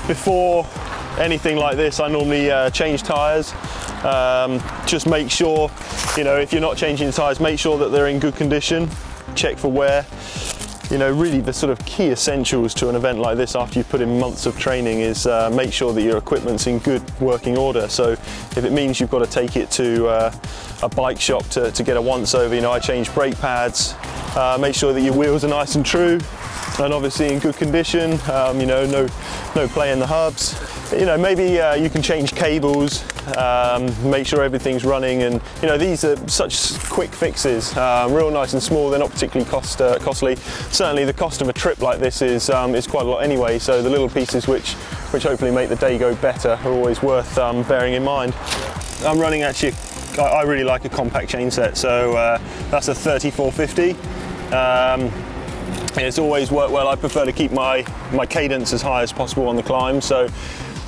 before anything like this, I normally change tyres. Just make sure, you know, if you're not changing the tyres, make sure that they're in good condition. Check for wear. You know, really the sort of key essentials to an event like this after you've put in months of training is make sure that your equipment's in good working order. So if it means you've got to take it to a bike shop to get a once over, you know, I change brake pads, make sure that your wheels are nice and true and obviously in good condition, you know, no play in the hubs. You know, maybe you can change cables, make sure everything's running, and you know, these are such quick fixes, real nice and small. They're not particularly costly. Certainly the cost of a trip like this is quite a lot anyway, so the little pieces which hopefully make the day go better are always worth bearing in mind. I'm running actually, I really like a compact chain set, so that's a 3450. It's always worked well. I prefer to keep my cadence as high as possible on the climb, so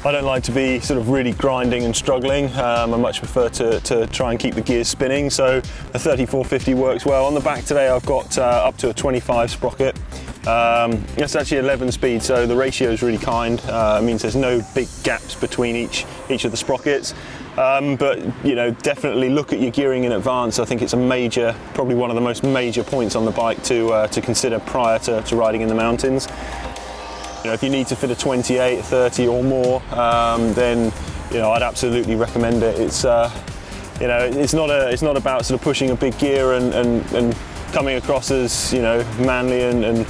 I don't like to be sort of really grinding and struggling. I much prefer to try and keep the gears spinning, so the 3450 works well. On the back today I've got up to a 25 sprocket. It's actually 11 speed, so the ratio is really kind. It means there's no big gaps between each of the sprockets. But you know, definitely look at your gearing in advance. I think it's a major, probably one of the most major points on the bike to consider prior to riding in the mountains. You know, if you need to fit a 28, 30 or more, then you know, I'd absolutely recommend it. It's you know, it's not about sort of pushing a big gear and coming across as, you know, manly and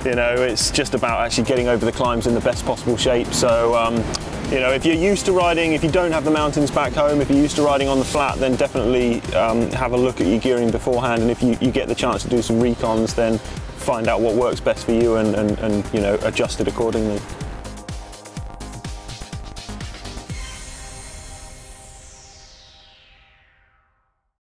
you know, it's just about actually getting over the climbs in the best possible shape. So you know, if you're used to riding, if you don't have the mountains back home, if you're used to riding on the flat, then definitely have a look at your gearing beforehand, and if you get the chance to do some recons, then find out what works best for you and you know, adjust it accordingly.